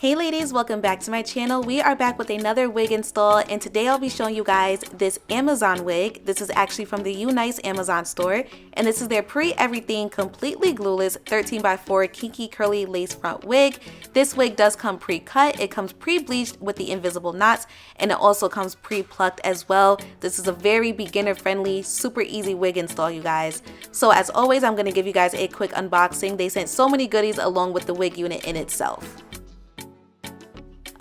Hey ladies, welcome back to my channel. We are back with another wig install, and today I'll be showing you guys this Amazon wig. This is actually from the UNICE Amazon store, and this is their pre-everything completely glueless 13x4 kinky curly lace front wig. This wig does come pre-cut, it comes pre-bleached with the invisible knots, and it also comes pre-plucked as well. This is a very beginner friendly, super easy wig install, you guys. So as always, I'm going to give you guys a quick unboxing. They sent so many goodies along with the wig unit in itself.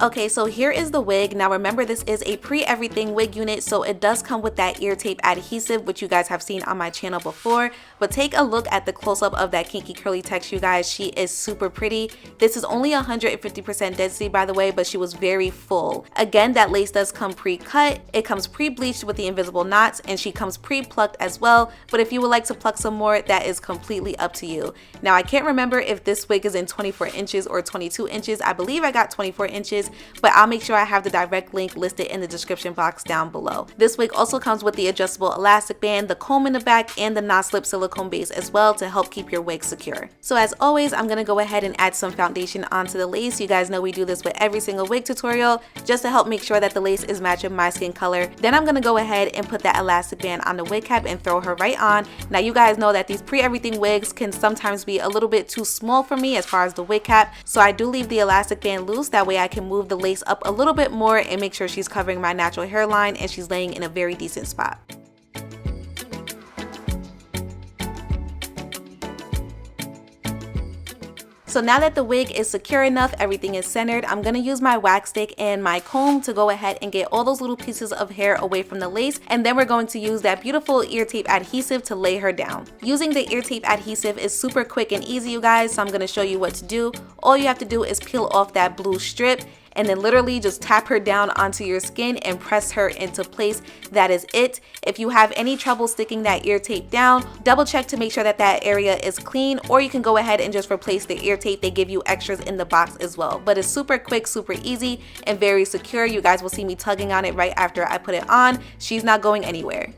Okay, so here is the wig. Now remember, this is a pre-everything wig unit, so it does come with that ear tape adhesive, which you guys have seen on my channel before. But take a look at the close-up of that kinky curly texture, you guys. She is super pretty. This is only 150% density, by the way, but she was very full. Again, that lace does come pre-cut. It comes pre-bleached with the invisible knots, and she comes pre-plucked as well. But if you would like to pluck some more, that is completely up to you. Now, I can't remember if this wig is in 24 inches or 22 inches. I believe I got 24 inches. But I'll make sure I have the direct link listed in the description box down below. This wig also comes with the adjustable elastic band, the comb in the back, and the non-slip silicone base as well to help keep your wig secure. So as always, I'm gonna go ahead and add some foundation onto the lace. You guys know we do this with every single wig tutorial just to help make sure that the lace is matching my skin color. Then I'm gonna go ahead and put that elastic band on the wig cap and throw her right on. Now you guys know that these pre-everything wigs can sometimes be a little bit too small for me as far as the wig cap, so I do leave the elastic band loose. That way I can move the lace up a little bit more and make sure she's covering my natural hairline and she's laying in a very decent spot. So now that the wig is secure enough, everything is centered, I'm going to use my wax stick and my comb to go ahead and get all those little pieces of hair away from the lace, and then we're going to use that beautiful ear tape adhesive to lay her down. Using the ear tape adhesive is super quick and easy, you guys, so I'm going to show you what to do. All you have to do is peel off that blue strip and then literally just tap her down onto your skin and press her into place. That is it. If you have any trouble sticking that ear tape down, double check to make sure that that area is clean, or you can go ahead and just replace the ear tape. They give you extras in the box as well. But it's super quick, super easy, and very secure. You guys will see me tugging on it right after I put it on. She's not going anywhere.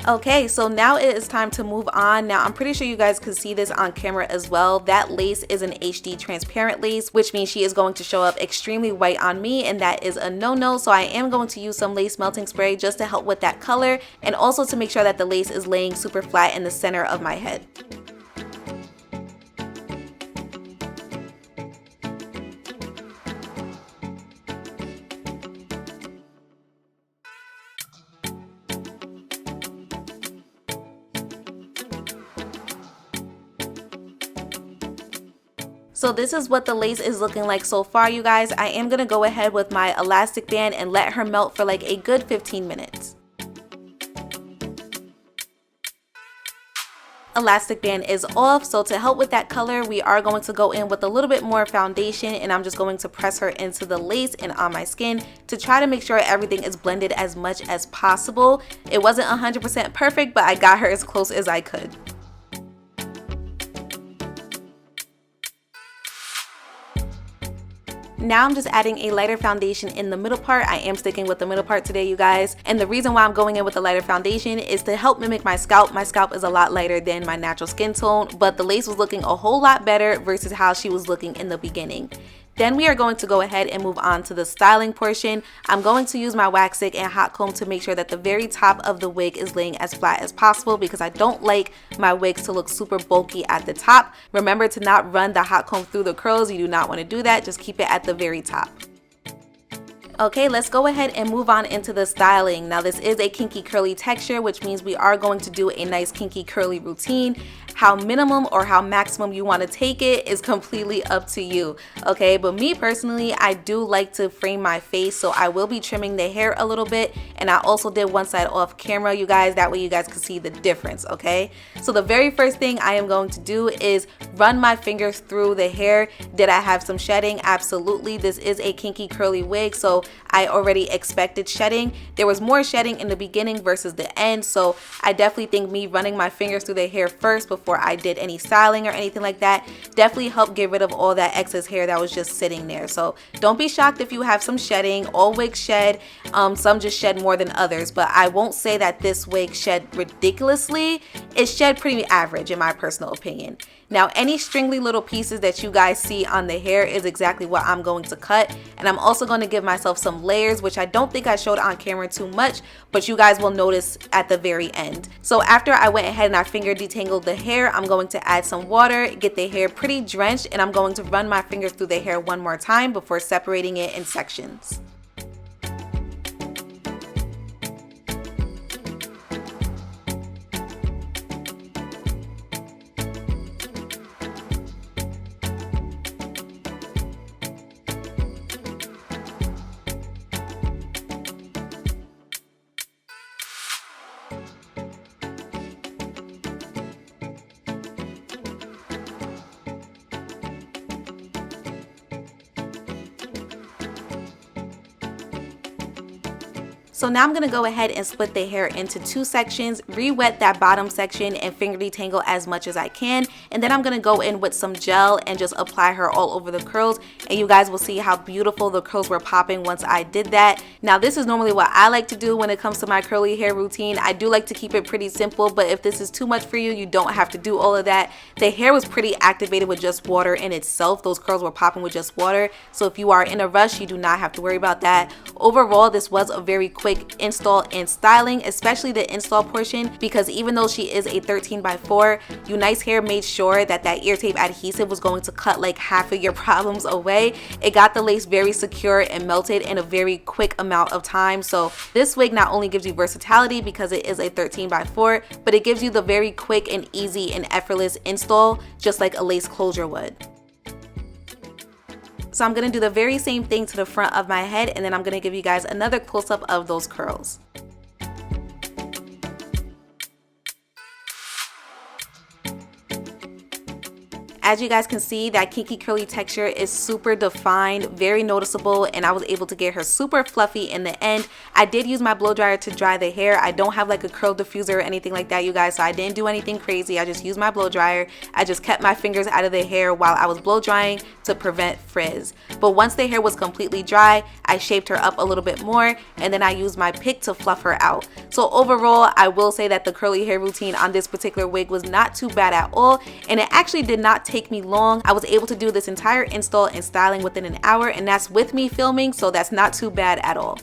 Okay, so now it is time to move on. Now I'm pretty sure you guys can see this on camera as well. That lace is an HD transparent lace, which means she is going to show up extremely white on me, and that is a no-no. So I am going to use some lace melting spray just to help with that color, and also to make sure that the lace is laying super flat in the center of my head. So this is what the lace is looking like so far, you guys. I am going to go ahead with my elastic band and let her melt for like a good 15 minutes. Elastic band is off, so to help with that color, we are going to go in with a little bit more foundation, and I'm just going to press her into the lace and on my skin to try to make sure everything is blended as much as possible. It wasn't 100% perfect, but I got her as close as I could. Now I'm just adding a lighter foundation in the middle part. I am sticking with the middle part today, you guys. And the reason why I'm going in with the lighter foundation is to help mimic my scalp. My scalp is a lot lighter than my natural skin tone, but the lace was looking a whole lot better versus how she was looking in the beginning. Then we are going to go ahead and move on to the styling portion. I'm going to use my wax stick and hot comb to make sure that the very top of the wig is laying as flat as possible, because I don't like my wigs to look super bulky at the top. Remember to not run the hot comb through the curls. You do not want to do that. Just keep it at the very top. Okay, let's go ahead and move on into the styling. Now this is a kinky curly texture, which means we are going to do a nice kinky curly routine. How minimum or how maximum you want to take it is completely up to you, okay? But me personally, I do like to frame my face, so I will be trimming the hair a little bit, and I also did one side off camera, you guys. That way you guys can see the difference, okay? So the very first thing I am going to do is run my fingers through the hair. Did I have some shedding? Absolutely. This is a kinky curly wig, so I already expected shedding. There was more shedding in the beginning versus the end, so I definitely think me running my fingers through the hair first before before I did any styling or anything like that, definitely helped get rid of all that excess hair that was just sitting there. So don't be shocked if you have some shedding. All wigs shed, some just shed more than others, but I won't say that this wig shed ridiculously. It shed pretty average in my personal opinion. Now, any stringly little pieces that you guys see on the hair is exactly what I'm going to cut, and I'm also going to give myself some layers, which I don't think I showed on camera too much, but you guys will notice at the very end. So after I went ahead and I finger detangled the hair, I'm going to add some water, get the hair pretty drenched, and I'm going to run my fingers through the hair one more time before separating it in sections. So now I'm going to go ahead and split the hair into two sections, re-wet that bottom section and finger detangle as much as I can, and then I'm going to go in with some gel and just apply her all over the curls, and you guys will see how beautiful the curls were popping once I did that. Now this is normally what I like to do when it comes to my curly hair routine. I do like to keep it pretty simple, but if this is too much for you, you don't have to do all of that. The hair was pretty activated with just water in itself. Those curls were popping with just water, so if you are in a rush, you do not have to worry about that. Overall, this was a very quick install and styling, especially the install portion, because even though she is a 13x4, UNICE made sure that that ear tape adhesive was going to cut like half of your problems away. It got the lace very secure and melted in a very quick amount of time. So this wig not only gives you versatility because it is a 13x4, but it gives you the very quick and easy and effortless install, just like a lace closure would. So I'm going to do the very same thing to the front of my head, and then I'm going to give you guys another close-up of those curls. As you guys can see, that kinky curly texture is super defined, very noticeable, and I was able to get her super fluffy in the end. I did use my blow dryer to dry the hair. I don't have like a curl diffuser or anything like that, you guys, so I didn't do anything crazy. I just used my blow dryer. I just kept my fingers out of the hair while I was blow drying to prevent frizz. But once the hair was completely dry, I shaped her up a little bit more, and then I used my pick to fluff her out. So overall, I will say that the curly hair routine on this particular wig was not too bad at all, and it actually did not take me long. I was able to do this entire install and styling within an hour, and that's with me filming, so that's not too bad at all.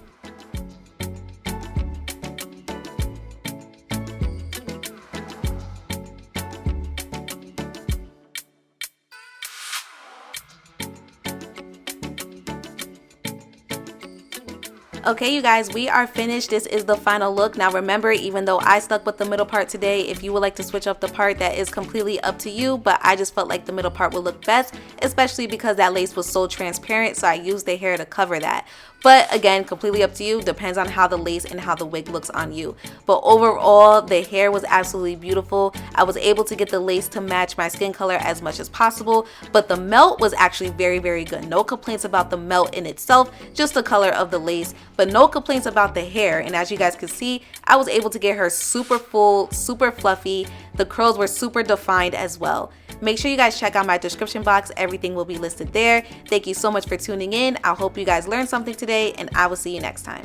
Okay, you guys, we are finished. This is the final look. Now remember, even though I stuck with the middle part today, if you would like to switch up the part, that is completely up to you, but I just felt like the middle part would look best, especially because that lace was so transparent, so I used the hair to cover that. But again, completely up to you, depends on how the lace and how the wig looks on you. But overall, the hair was absolutely beautiful. I was able to get the lace to match my skin color as much as possible, but the melt was actually very, very good. No complaints about the melt in itself, just the color of the lace, but no complaints about the hair. And as you guys can see, I was able to get her super full, super fluffy. The curls were super defined as well. Make sure you guys check out my description box. Everything will be listed there. Thank you so much for tuning in. I hope you guys learned something today, and I will see you next time.